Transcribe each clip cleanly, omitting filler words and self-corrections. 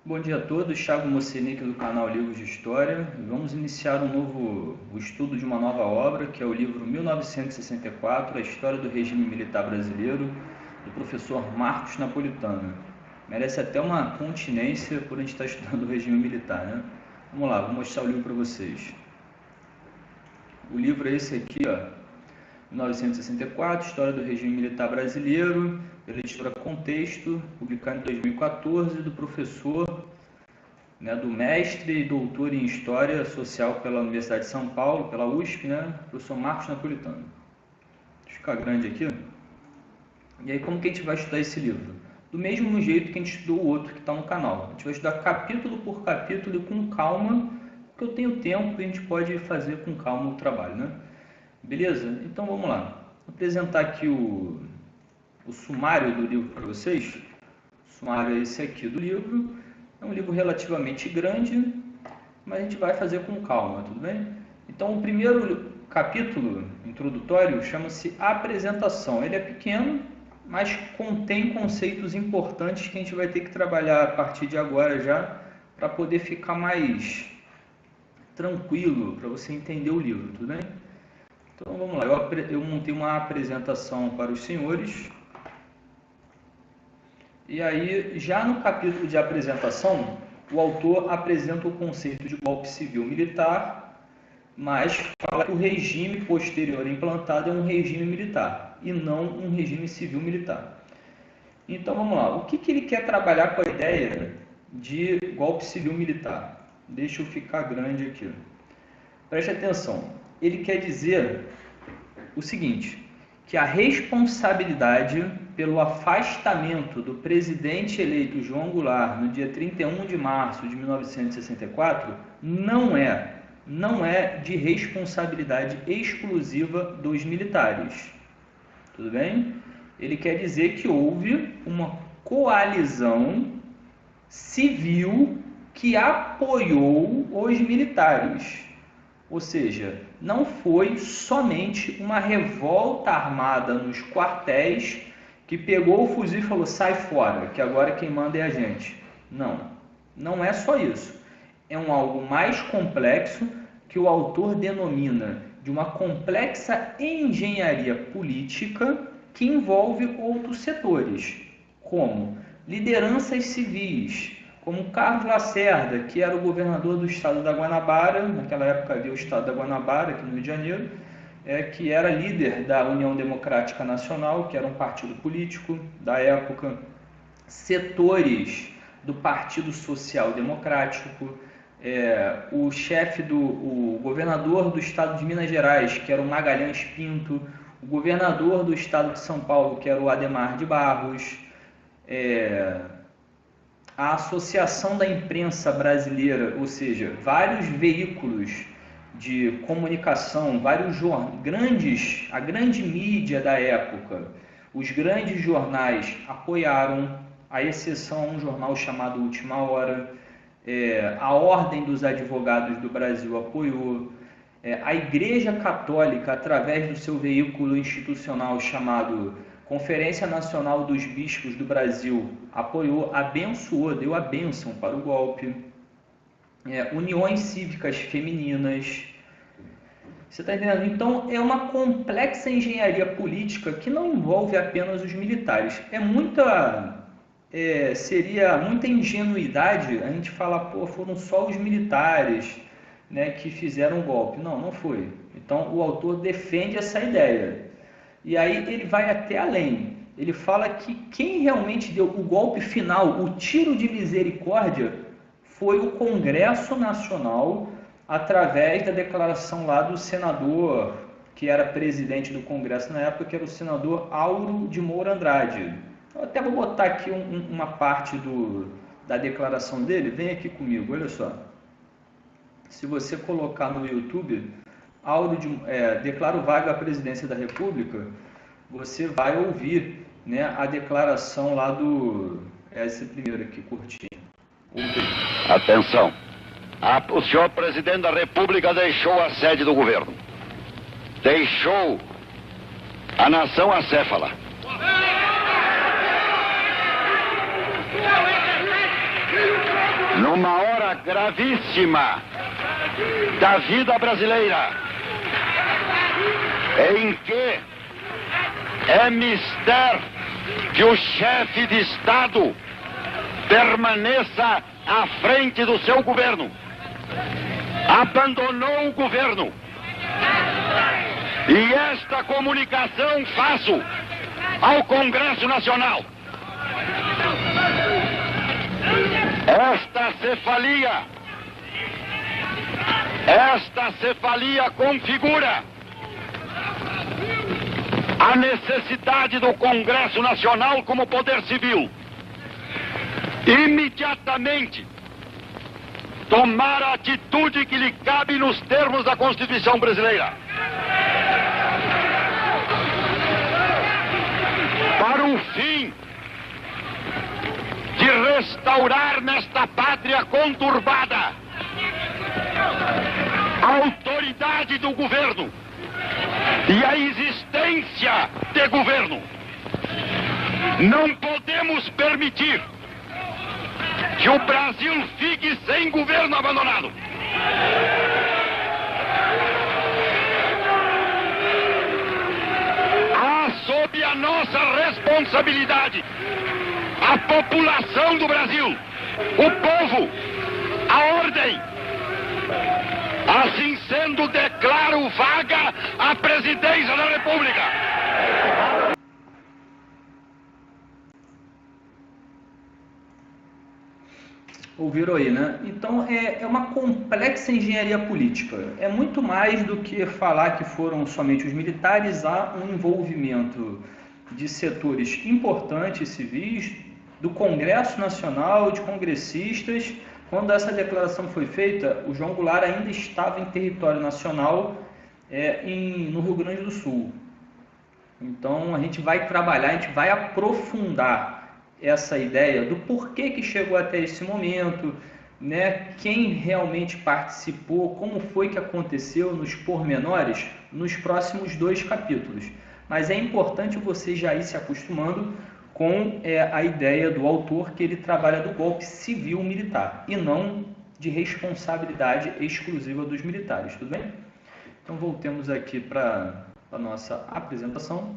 Bom dia a todos, Thiago Mocenic do canal Livros de História. Vamos iniciar o estudo de uma nova obra, que é o livro 1964, A História do Regime Militar Brasileiro, do professor Marcos Napolitano. Merece até uma continência por a gente estar estudando o regime militar, né? Vamos lá, vou mostrar o livro para vocês. O livro é esse aqui, ó, 1964, História do Regime Militar Brasileiro, pela editora Contexto, publicado em 2014, do professor, do mestre e doutor em História Social pela Universidade de São Paulo, pela USP, professor Marcos Napolitano. Deixa eu ficar grande aqui. E aí, como que a gente vai estudar esse livro? Do mesmo jeito que a gente estudou o outro que está no canal. A gente vai estudar capítulo por capítulo e com calma, porque eu tenho tempo e a gente pode fazer com calma o trabalho, Beleza? Então vamos lá. Vou apresentar aqui o sumário do livro para vocês. O sumário é esse aqui do livro. É um livro relativamente grande, mas a gente vai fazer com calma, tudo bem? Então o primeiro capítulo introdutório chama-se Apresentação. Ele é pequeno, mas contém conceitos importantes que a gente vai ter que trabalhar a partir de agora já, para poder ficar mais tranquilo, para você entender o livro, tudo bem? Então vamos lá, eu montei uma apresentação para os senhores. E aí, já no capítulo de apresentação, o autor apresenta o conceito de golpe civil-militar, mas fala que o regime posterior implantado é um regime militar e não um regime civil-militar. Então vamos lá, o que ele quer trabalhar com a ideia de golpe civil-militar? Deixa eu ficar grande aqui. Preste atenção. Ele quer dizer o seguinte, que a responsabilidade pelo afastamento do presidente eleito João Goulart no dia 31 de março de 1964 não é de responsabilidade exclusiva dos militares. Tudo bem? Ele quer dizer que houve uma coalizão civil que apoiou os militares. Ou seja, não foi somente uma revolta armada nos quartéis que pegou o fuzil e falou, sai fora, que agora quem manda é a gente. Não é só isso. É algo mais complexo que o autor denomina de uma complexa engenharia política que envolve outros setores, como lideranças civis, como Carlos Lacerda, que era o governador do estado da Guanabara, naquela época havia o estado da Guanabara, aqui no Rio de Janeiro, que era líder da União Democrática Nacional, que era um partido político da época, setores do Partido Social Democrático, o governador do estado de Minas Gerais, que era o Magalhães Pinto, o governador do estado de São Paulo, que era o Adhemar de Barros, a Associação da Imprensa Brasileira, ou seja, vários veículos de comunicação, a grande mídia da época, os grandes jornais apoiaram, à exceção a um jornal chamado Última Hora, a Ordem dos Advogados do Brasil apoiou, a Igreja Católica, através do seu veículo institucional chamado Conferência Nacional dos Bispos do Brasil, apoiou, abençoou, deu a bênção para o golpe. Uniões cívicas femininas. Você está entendendo? Então, é uma complexa engenharia política que não envolve apenas os militares. Seria muita ingenuidade a gente falar, foram só os militares, que fizeram o golpe. Não foi. Então, o autor defende essa ideia. E aí ele vai até além. Ele fala que quem realmente deu o golpe final, o tiro de misericórdia, foi o Congresso Nacional, através da declaração lá do senador, que era presidente do Congresso na época, que era o senador Auro de Moura Andrade. Eu até vou botar aqui uma parte da declaração dele. Vem aqui comigo, olha só. Se você colocar no YouTube, declaro vaga à presidência da República, você vai ouvir a declaração lá esse primeiro aqui, curtinho. Atenção. O senhor presidente da República deixou a sede do governo. Deixou a nação acéfala. numa hora gravíssima da vida brasileira, em que é mister que o chefe de Estado permaneça à frente do seu governo. Abandonou o governo. E esta comunicação faço ao Congresso Nacional. Esta cefalia configura a necessidade do Congresso Nacional como poder civil imediatamente tomar a atitude que lhe cabe nos termos da Constituição brasileira para o fim de restaurar nesta pátria conturbada a autoridade do governo e a existência de governo. Não podemos permitir que o Brasil fique sem governo abandonado. Há sob a nossa responsabilidade a população do Brasil, o povo, a ordem. Assim sendo, declaro vaga a presidência da República. Ouviram aí, né? Então é uma complexa engenharia política. É muito mais do que falar que foram somente os militares. Há um envolvimento de setores importantes civis, do Congresso Nacional, de congressistas. Quando essa declaração foi feita, o João Goulart ainda estava em território nacional, no Rio Grande do Sul. Então a gente vai trabalhar, a gente vai aprofundar essa ideia do porquê que chegou até esse momento, né? Quem realmente participou, como foi que aconteceu nos pormenores, nos próximos 2 capítulos. Mas é importante você já ir se acostumando com a ideia do autor, que ele trabalha do golpe civil-militar e não de responsabilidade exclusiva dos militares, tudo bem? Então voltemos aqui para a nossa apresentação.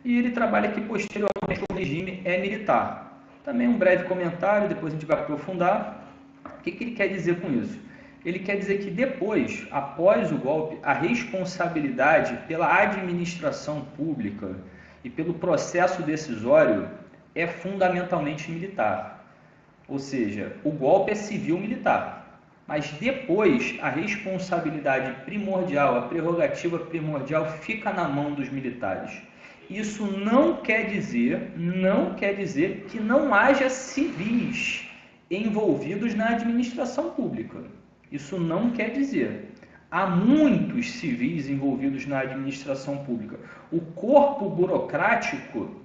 E ele trabalha aqui posteriormente o regime militar. Também um breve comentário, depois a gente vai aprofundar. O que ele quer dizer com isso? Ele quer dizer que depois, após o golpe, a responsabilidade pela administração pública e pelo processo decisório é fundamentalmente militar. Ou seja, o golpe é civil-militar. Mas depois a responsabilidade primordial, a prerrogativa primordial fica na mão dos militares. Isso não quer dizer que não haja civis envolvidos na administração pública. Isso não quer dizer. Há muitos civis envolvidos na administração pública. O corpo burocrático,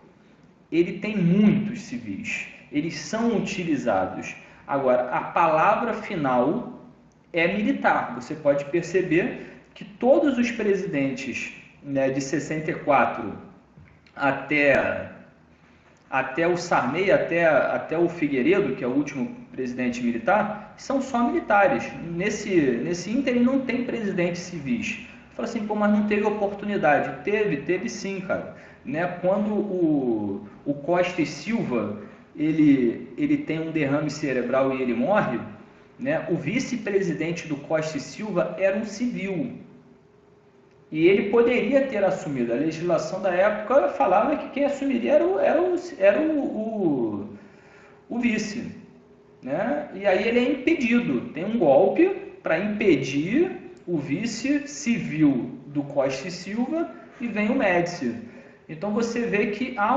ele tem muitos civis. Eles são utilizados. Agora, a palavra final é militar. Você pode perceber que todos os presidentes, né, de 64 até o Sarney, até o Figueiredo, que é o último presidente militar, são só militares. Nesse ínterim não tem presidentes civis. Fala assim, pô, mas não teve oportunidade. Teve sim, cara. Né? Quando o Costa e Silva ele tem um derrame cerebral e ele morre, né? O vice-presidente do Costa e Silva era um civil. E ele poderia ter assumido. A legislação da época falava que quem assumiria era o vice. Né? E aí ele é impedido. Tem um golpe para impedir o vice civil do Costa e Silva e vem o Médici. Então você vê que há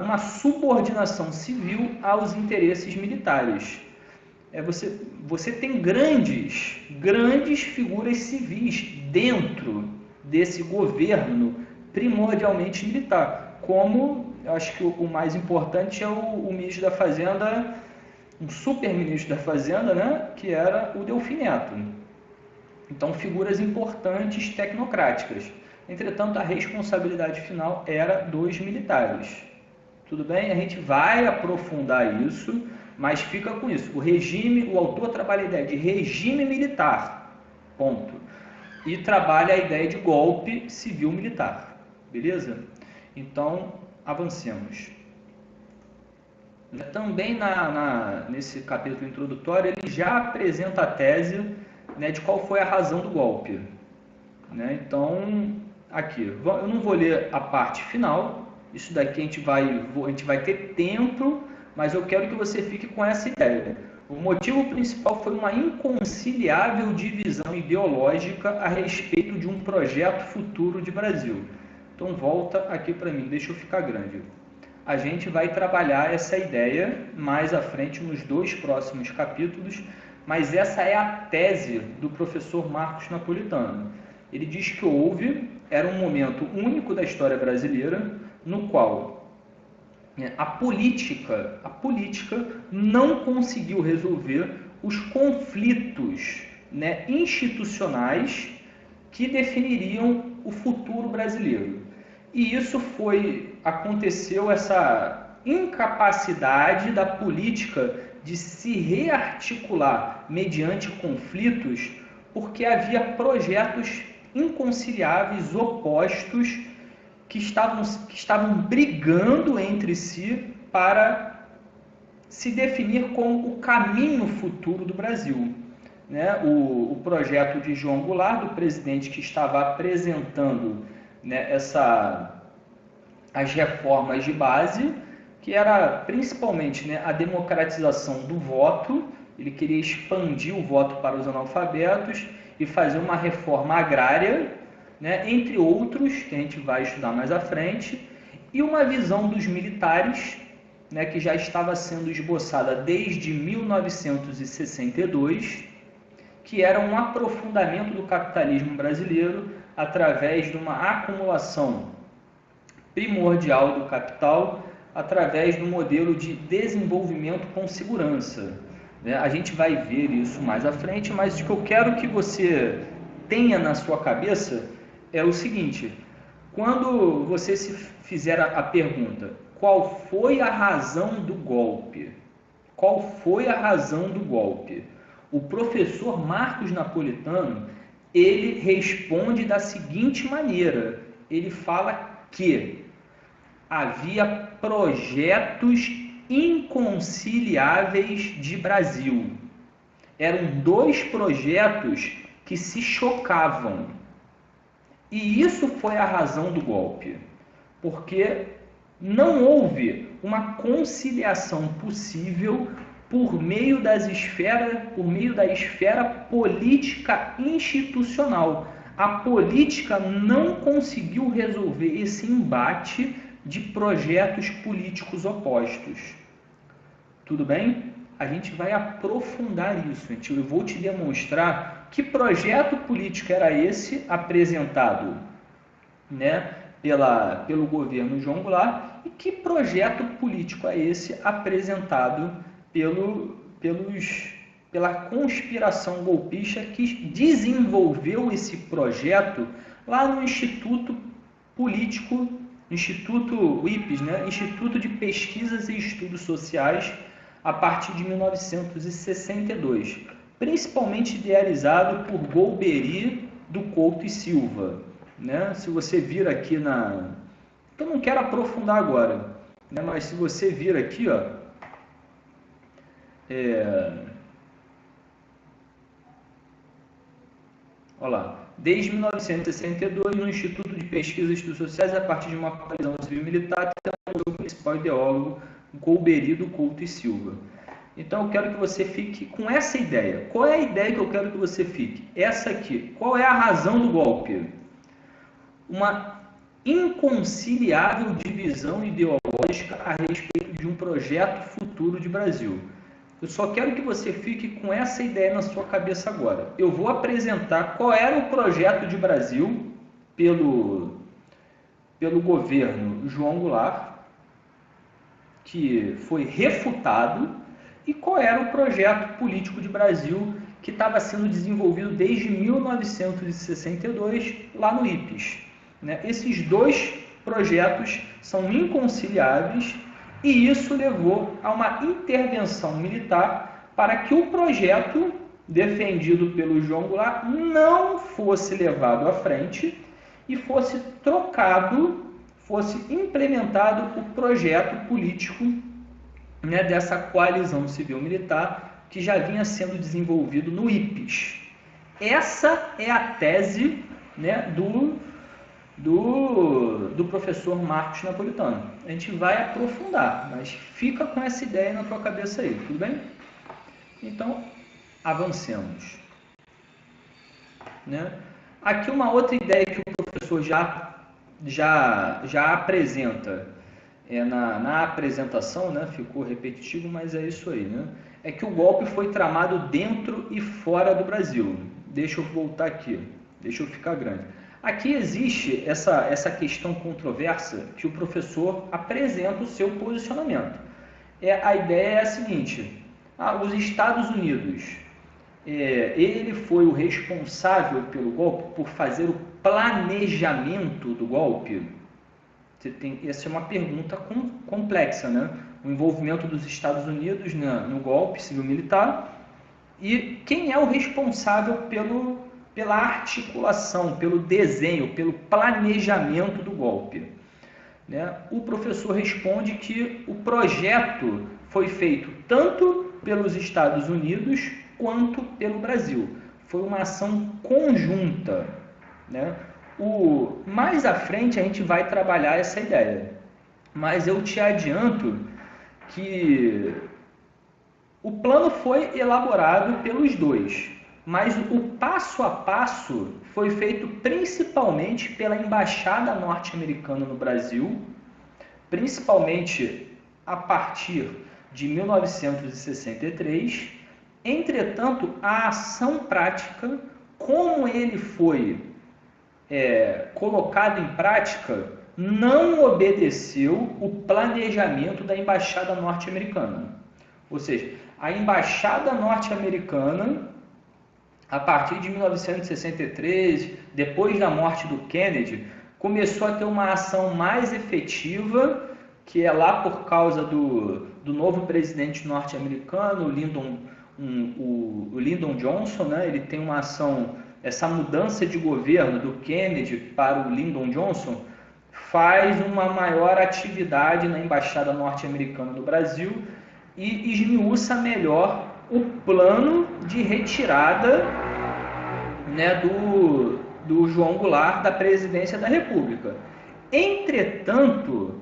uma subordinação civil aos interesses militares. Você tem grandes figuras civis dentro desse governo primordialmente militar, como eu acho que o mais importante é o ministro da Fazenda, um super ministro da Fazenda, né, que era o Delfim Neto. Então, figuras importantes tecnocráticas. Entretanto, a responsabilidade final era dos militares. Tudo bem? A gente vai aprofundar isso Mas fica com isso. O autor trabalha a ideia de regime militar, ponto. E trabalha a ideia de golpe civil-militar, beleza? Então, avancemos. Também nesse capítulo introdutório, ele já apresenta a tese, né, de qual foi a razão do golpe. Né? Então, aqui, eu não vou ler a parte final, isso daqui a gente vai ter tempo, mas eu quero que você fique com essa ideia. O motivo principal foi uma inconciliável divisão ideológica a respeito de um projeto futuro de Brasil. Então, volta aqui para mim, deixa eu ficar grande. A gente vai trabalhar essa ideia mais à frente nos 2 próximos capítulos, mas essa é a tese do professor Marcos Napolitano. Ele diz que era um momento único da história brasileira, no qual a política não conseguiu resolver os conflitos, né, institucionais que definiriam o futuro brasileiro. E isso aconteceu essa incapacidade da política de se rearticular mediante conflitos, porque havia projetos inconciliáveis, opostos, que estavam brigando entre si para se definir como o caminho futuro do Brasil. Né? O projeto de João Goulart, do presidente que estava apresentando, né, as reformas de base, que era principalmente, né, a democratização do voto. Ele queria expandir o voto para os analfabetos e fazer uma reforma agrária, né, entre outros, que a gente vai estudar mais à frente, e uma visão dos militares, né, que já estava sendo esboçada desde 1962, que era um aprofundamento do capitalismo brasileiro através de uma acumulação primordial do capital, através do modelo de desenvolvimento com segurança. A gente vai ver isso mais à frente, mas o que eu quero que você tenha na sua cabeça é o seguinte: quando você se fizer a pergunta, qual foi a razão do golpe? Qual foi a razão do golpe? O professor Marcos Napolitano, ele responde da seguinte maneira: ele fala que havia projetos inconciliáveis de Brasil. Eram 2 projetos que se chocavam. E isso foi a razão do golpe, porque não houve uma conciliação possível por meio da esfera política institucional. A política não conseguiu resolver esse embate de projetos políticos opostos. Tudo bem? A gente vai aprofundar isso. Eu vou te demonstrar que projeto político era esse apresentado, né, pelo governo João Goulart, e que projeto político é esse apresentado pela conspiração golpista que desenvolveu esse projeto lá no Instituto Político, Instituto IPES, né? Instituto de Pesquisas e Estudos Sociais, a partir de 1962, principalmente idealizado por Golbery do Couto e Silva. Né? Se você vir aqui eu não quero aprofundar agora, né? Mas se você vir aqui, ó, olha lá, desde 1962, no Instituto de Pesquisas e Estudos Sociais, a partir de uma coalizão civil-militar, o principal ideólogo, Golbery do Couto e Silva. Então eu quero que você fique com essa ideia. Qual é a ideia que eu quero que você fique? Essa aqui. Qual é a razão do golpe? Uma inconciliável divisão ideológica a respeito de um projeto futuro de Brasil. Eu só quero que você fique com essa ideia na sua cabeça agora. Eu vou apresentar qual era o projeto de Brasil pelo governo João Goulart, que foi refutado, e qual era o projeto político de Brasil que estava sendo desenvolvido desde 1962 lá no IPES. Né? Esses 2 projetos são inconciliáveis E isso levou a uma intervenção militar para que o projeto defendido pelo João Goulart não fosse levado à frente e fosse trocado, fosse implementado o projeto político, né, dessa coalizão civil-militar que já vinha sendo desenvolvido no IPES. Essa é a tese, né, do professor Marcos Napolitano. A gente vai aprofundar, mas fica com essa ideia na tua cabeça aí, tudo bem? Então, avancemos. Né? Aqui uma outra ideia que o professor já apresenta na apresentação, né? Ficou repetitivo, mas é isso aí. Né? É que o golpe foi tramado dentro e fora do Brasil. Deixa eu voltar aqui, deixa eu ficar grande. Aqui existe essa questão controversa que o professor apresenta o seu posicionamento. A ideia é a seguinte: os Estados Unidos, ele foi o responsável pelo golpe por fazer o planejamento do golpe? Essa é uma pergunta complexa, né? O envolvimento dos Estados Unidos no golpe civil-militar, e quem é o responsável pela articulação, pelo desenho, pelo planejamento do golpe? Né? O professor responde que o projeto foi feito tanto pelos Estados Unidos quanto pelo Brasil. Foi uma ação conjunta. Né? Mais à frente a gente vai trabalhar essa ideia, mas eu te adianto que o plano foi elaborado pelos dois, mas o passo a passo foi feito principalmente pela Embaixada Norte-Americana no Brasil, principalmente a partir de 1963. Entretanto, a ação prática, como ele foi colocado em prática, não obedeceu o planejamento da Embaixada Norte-Americana. Ou seja, a Embaixada Norte-Americana, a partir de 1963, depois da morte do Kennedy, começou a ter uma ação mais efetiva, que é lá por causa do novo presidente norte-americano, o Lyndon Johnson, né? Ele tem uma ação, essa mudança de governo do Kennedy para o Lyndon Johnson faz uma maior atividade na Embaixada Norte-Americana no Brasil e esmiuça melhor o plano de retirada, né, do João Goulart da presidência da República. Entretanto,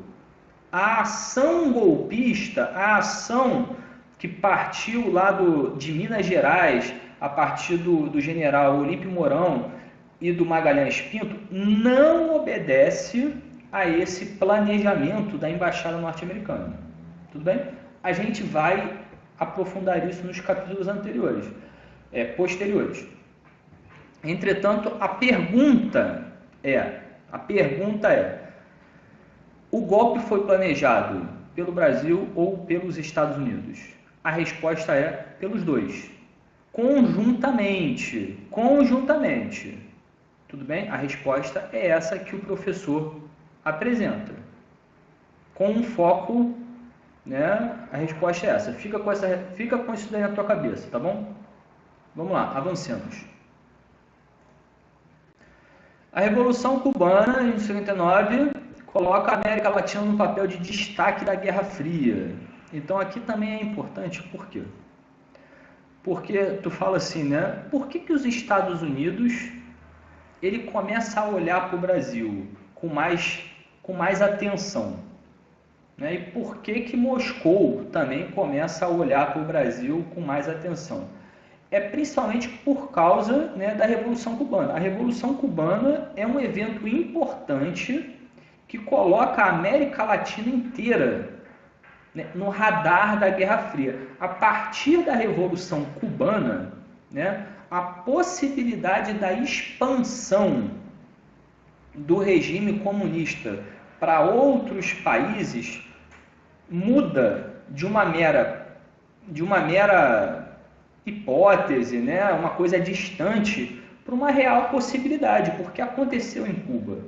a ação golpista, a ação que partiu lá de Minas Gerais, a partir do general Olímpio Mourão e do Magalhães Pinto, não obedece a esse planejamento da Embaixada Norte-Americana. Tudo bem? A gente vai aprofundar isso nos capítulos posteriores. Entretanto, a pergunta é: o golpe foi planejado pelo Brasil ou pelos Estados Unidos? A resposta é pelos dois. Conjuntamente. Tudo bem? A resposta é essa que o professor apresenta. Com um foco, né? A resposta é essa. Fica com isso daí na tua cabeça, tá bom? Vamos lá, avancemos. A Revolução Cubana, em 59, coloca a América Latina no papel de destaque da Guerra Fria. Então aqui também é importante, por quê? Porque tu fala assim, né? Por que os Estados Unidos ele começa a olhar para o Brasil com mais atenção? Né? E por que Moscou também começa a olhar para o Brasil com mais atenção? É principalmente por causa, né, da Revolução Cubana. A Revolução Cubana é um evento importante que coloca a América Latina inteira, né, no radar da Guerra Fria. A partir da Revolução Cubana, né, a possibilidade da expansão do regime comunista para outros países muda de uma mera hipótese, né, uma coisa distante, para uma real possibilidade, porque aconteceu em Cuba.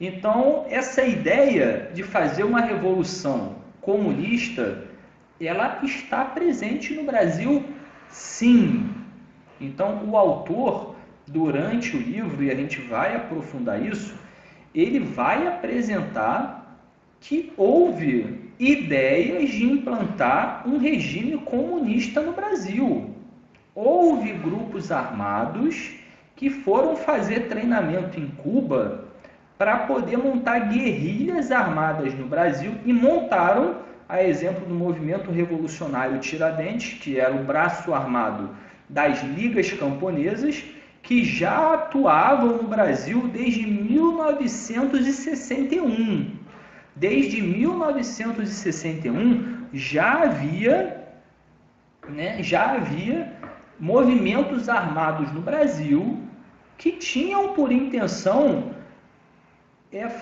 Então, essa ideia de fazer uma revolução comunista, ela está presente no Brasil, sim. Então, o autor, durante o livro, e a gente vai aprofundar isso, ele vai apresentar que houve ideias de implantar um regime comunista no Brasil. Houve grupos armados que foram fazer treinamento em Cuba para poder montar guerrilhas armadas no Brasil e montaram, a exemplo do movimento revolucionário Tiradentes, que era o braço armado das ligas camponesas, que já atuavam no Brasil desde 1961. Desde 1961 já havia movimentos armados no Brasil que tinham por intenção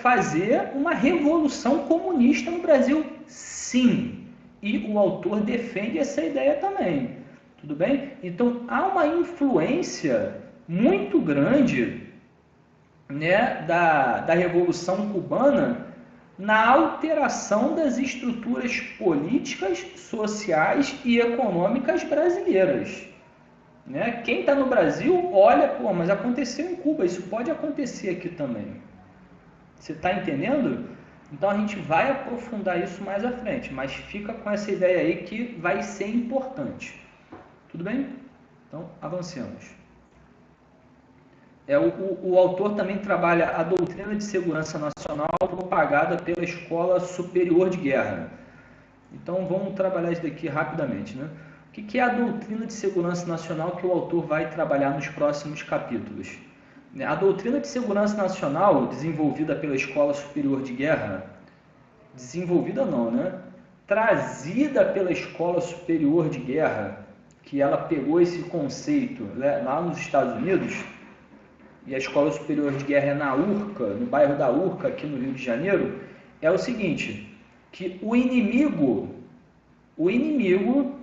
fazer uma revolução comunista no Brasil, sim. E o autor defende essa ideia também. Tudo bem? Então, há uma influência muito grande, né, da Revolução Cubana na alteração das estruturas políticas, sociais e econômicas brasileiras. Né? Quem está no Brasil olha, pô, mas aconteceu em Cuba, isso pode acontecer aqui também. Você está entendendo? Então a gente vai aprofundar isso mais à frente, mas fica com essa ideia aí que vai ser importante. Tudo bem? Então, avancemos. O autor também trabalha a doutrina de segurança nacional propagada pela Escola Superior de Guerra. Então, vamos trabalhar isso daqui rapidamente, né? O que é a doutrina de segurança nacional que o autor vai trabalhar nos próximos capítulos? A doutrina de segurança nacional, desenvolvida pela Escola Superior de Guerra, trazida pela Escola Superior de Guerra, que ela pegou esse conceito, né, lá nos Estados Unidos, e a Escola Superior de Guerra é na Urca, no bairro da Urca, aqui no Rio de Janeiro, é o seguinte, que o inimigo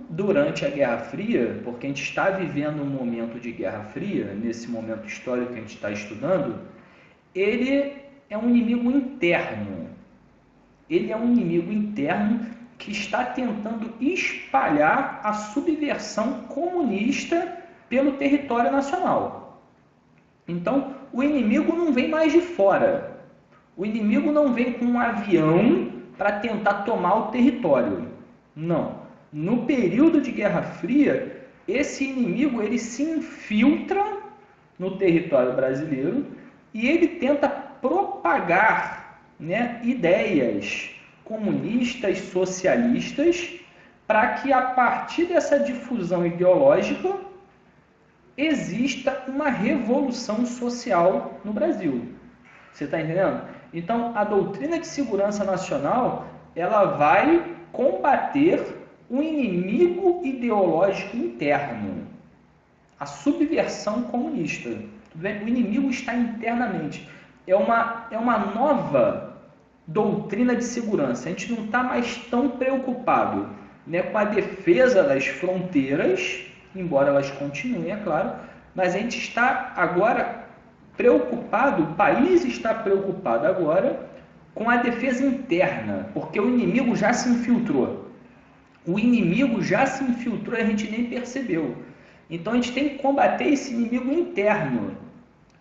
durante a Guerra Fria, porque a gente está vivendo um momento de Guerra Fria, nesse momento histórico que a gente está estudando, ele é um inimigo interno. Ele é um inimigo interno que está tentando espalhar a subversão comunista pelo território nacional. Então, o inimigo não vem mais de fora. O inimigo não vem com um avião para tentar tomar o território. Não. No período de Guerra Fria, esse inimigo ele se infiltra no território brasileiro e ele tenta propagar, né, ideias comunistas, socialistas, para que a partir dessa difusão ideológica exista uma revolução social no Brasil. Você está entendendo? Então, a doutrina de segurança nacional, ela vai combater o inimigo ideológico interno, a subversão comunista. Tudo bem? O inimigo está internamente. É uma nova doutrina de segurança. A gente não está mais tão preocupado, né, com a defesa das fronteiras, embora elas continuem, é claro, mas a gente está agora preocupado, o país está preocupado agora com a defesa interna, porque o inimigo já se infiltrou. O inimigo já se infiltrou e a gente nem percebeu. Então a gente tem que combater esse inimigo interno,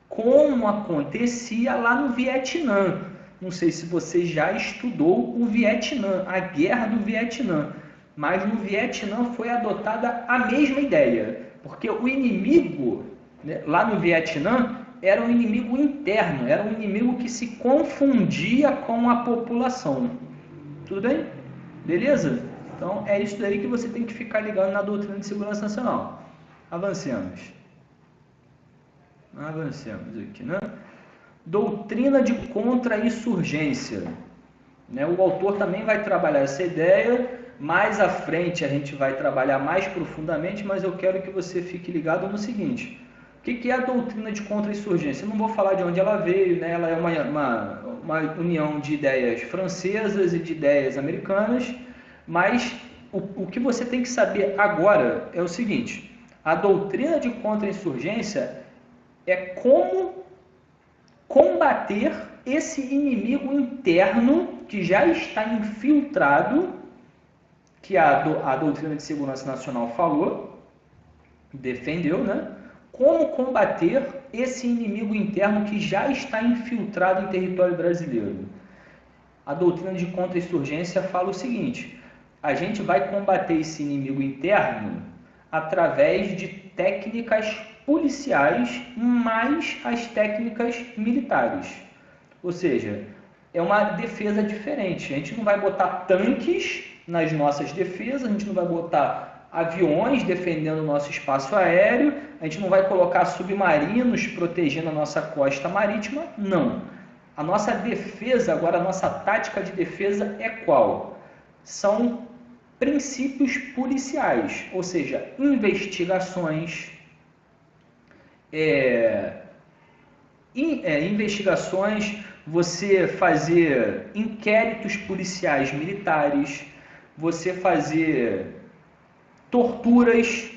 como acontecia lá no Vietnã. Não sei se você já estudou o Vietnã, a guerra do Vietnã, mas no Vietnã foi adotada a mesma ideia, porque o inimigo, né, lá no Vietnã era um inimigo interno, era um inimigo que se confundia com a população. Tudo bem? Beleza? Então é isso daí que você tem que ficar ligado na doutrina de segurança nacional. Avancemos. Avancemos aqui, né? Doutrina de contra-insurgência. Né? O autor também vai trabalhar essa ideia. Mais à frente a gente vai trabalhar mais profundamente, mas eu quero que você fique ligado no seguinte. O que é a doutrina de contra-insurgência? Eu não vou falar de onde ela veio, né? Ela é uma união de ideias francesas e de ideias americanas, mas o que você tem que saber agora é o seguinte. A doutrina de contra-insurgência é como combater esse inimigo interno que já está infiltrado que a doutrina de segurança nacional falou, defendeu, né? Como combater esse inimigo interno que já está infiltrado em território brasileiro? A doutrina de contra-insurgência fala o seguinte: a gente vai combater esse inimigo interno através de técnicas policiais mais as técnicas militares. Ou seja, é uma defesa diferente. A gente não vai botar tanques nas nossas defesas, a gente não vai botar aviões defendendo o nosso espaço aéreo, a gente não vai colocar submarinos protegendo a nossa costa marítima, não. A nossa defesa, agora a nossa tática de defesa é qual? São princípios policiais, ou seja, investigações, você fazer inquéritos policiais militares, você fazer torturas.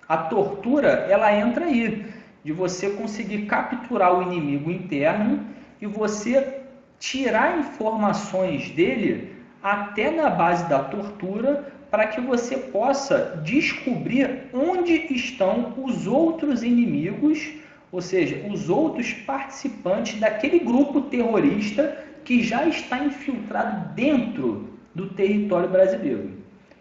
A tortura, ela entra aí, de você conseguir capturar o inimigo interno e você tirar informações dele até na base da tortura, para que você possa descobrir onde estão os outros inimigos, ou seja, os outros participantes daquele grupo terrorista que já está infiltrado dentro do território brasileiro.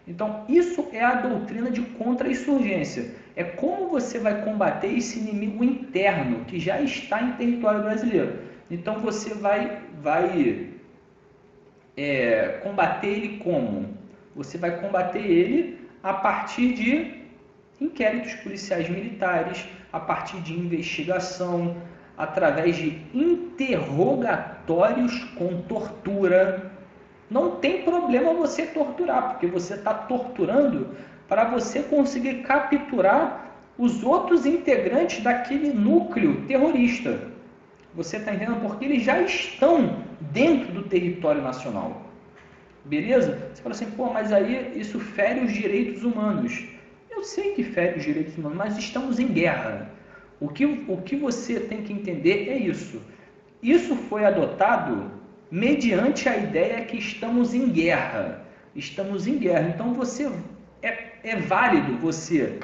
Então, isso é a doutrina de contra-insurgência. É como você vai combater esse inimigo interno que já está em território brasileiro. Então, você vai combater ele como? Você vai combater ele a partir de inquéritos policiais militares, a partir de investigação, através de interrogatórios com tortura. Não tem problema você torturar, porque você está torturando para você conseguir capturar os outros integrantes daquele núcleo terrorista. Você está entendendo? Porque eles já estão dentro do território nacional. Beleza? Você fala assim, pô, mas aí isso fere os direitos humanos. Eu sei que fere os direitos humanos, mas estamos em guerra. O que você tem que entender é isso. Isso foi adotado mediante a ideia que estamos em guerra. Estamos em guerra. Então é válido você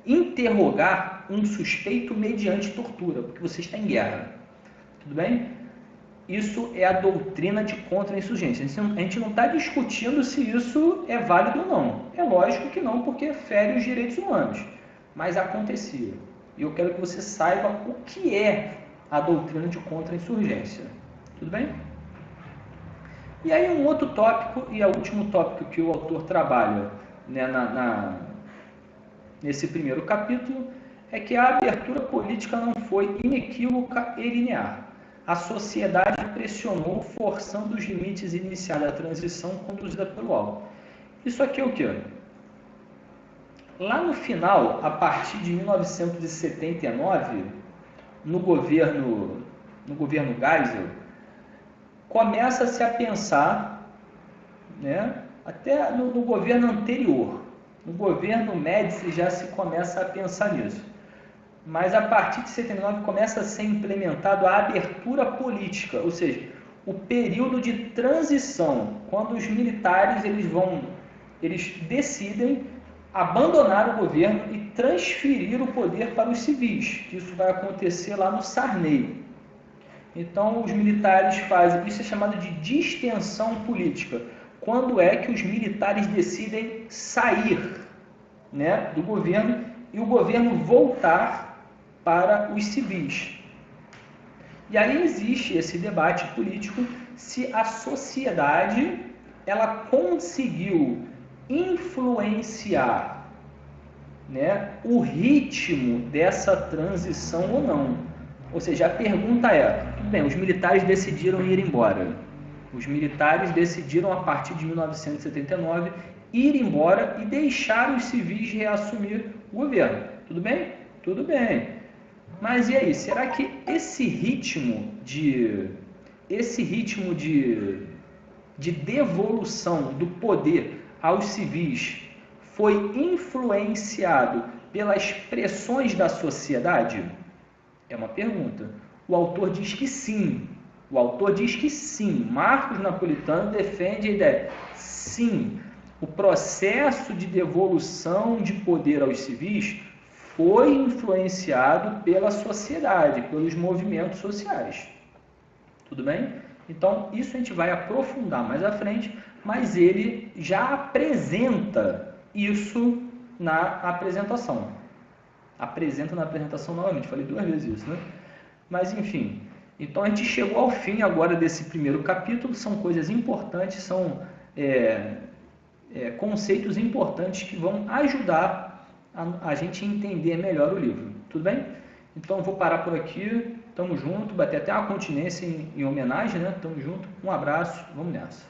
interrogar um suspeito mediante tortura, porque você está em guerra. Tudo bem? Isso é a doutrina de contra-insurgência. A gente não está discutindo se isso é válido ou não. É lógico que não, porque fere os direitos humanos. Mas acontecia. E eu quero que você saiba o que é a doutrina de contra-insurgência. Tudo bem? E aí um outro tópico, e é o último tópico que o autor trabalha, né, nesse primeiro capítulo, é que a abertura política não foi inequívoca e linear. A sociedade pressionou, forçando os limites iniciais da transição conduzida pelo alto. Isso aqui é o quê? Lá no final, a partir de 1979, no governo Geisel, começa-se a pensar, né, até no governo anterior, no governo Médici já se começa a pensar nisso. Mas a partir de 79 começa a ser implementado a abertura política, ou seja, o período de transição, quando os militares eles decidem abandonar o governo e transferir o poder para os civis. Isso vai acontecer lá no Sarney. Então os militares fazem, isso é chamado de distensão política, quando é que os militares decidem sair, né, do governo e o governo voltar para os civis. E aí existe esse debate político se a sociedade ela conseguiu influenciar, né, o ritmo dessa transição ou não. Ou seja, a pergunta é, tudo bem, os militares decidiram ir embora. Os militares decidiram, a partir de 1979, ir embora e deixar os civis reassumir o governo. Tudo bem? Tudo bem. Mas e aí, será que esse ritmo de devolução do poder aos civis foi influenciado pelas pressões da sociedade? É uma pergunta. O autor diz que sim. O autor diz que sim, Marcos Napolitano defende a ideia, sim, o processo de devolução de poder aos civis foi influenciado pela sociedade, pelos movimentos sociais. Tudo bem? Então, isso a gente vai aprofundar mais à frente, mas ele já apresenta isso na apresentação. Apresenta na apresentação novamente, falei 2 vezes isso, né? Mas, enfim, então a gente chegou ao fim agora desse primeiro capítulo, são coisas importantes, são conceitos importantes que vão ajudar a gente entender melhor o livro. Tudo bem? Então, eu vou parar por aqui. Tamo junto, bater até uma continência em homenagem, né? Tamo junto, um abraço, vamos nessa.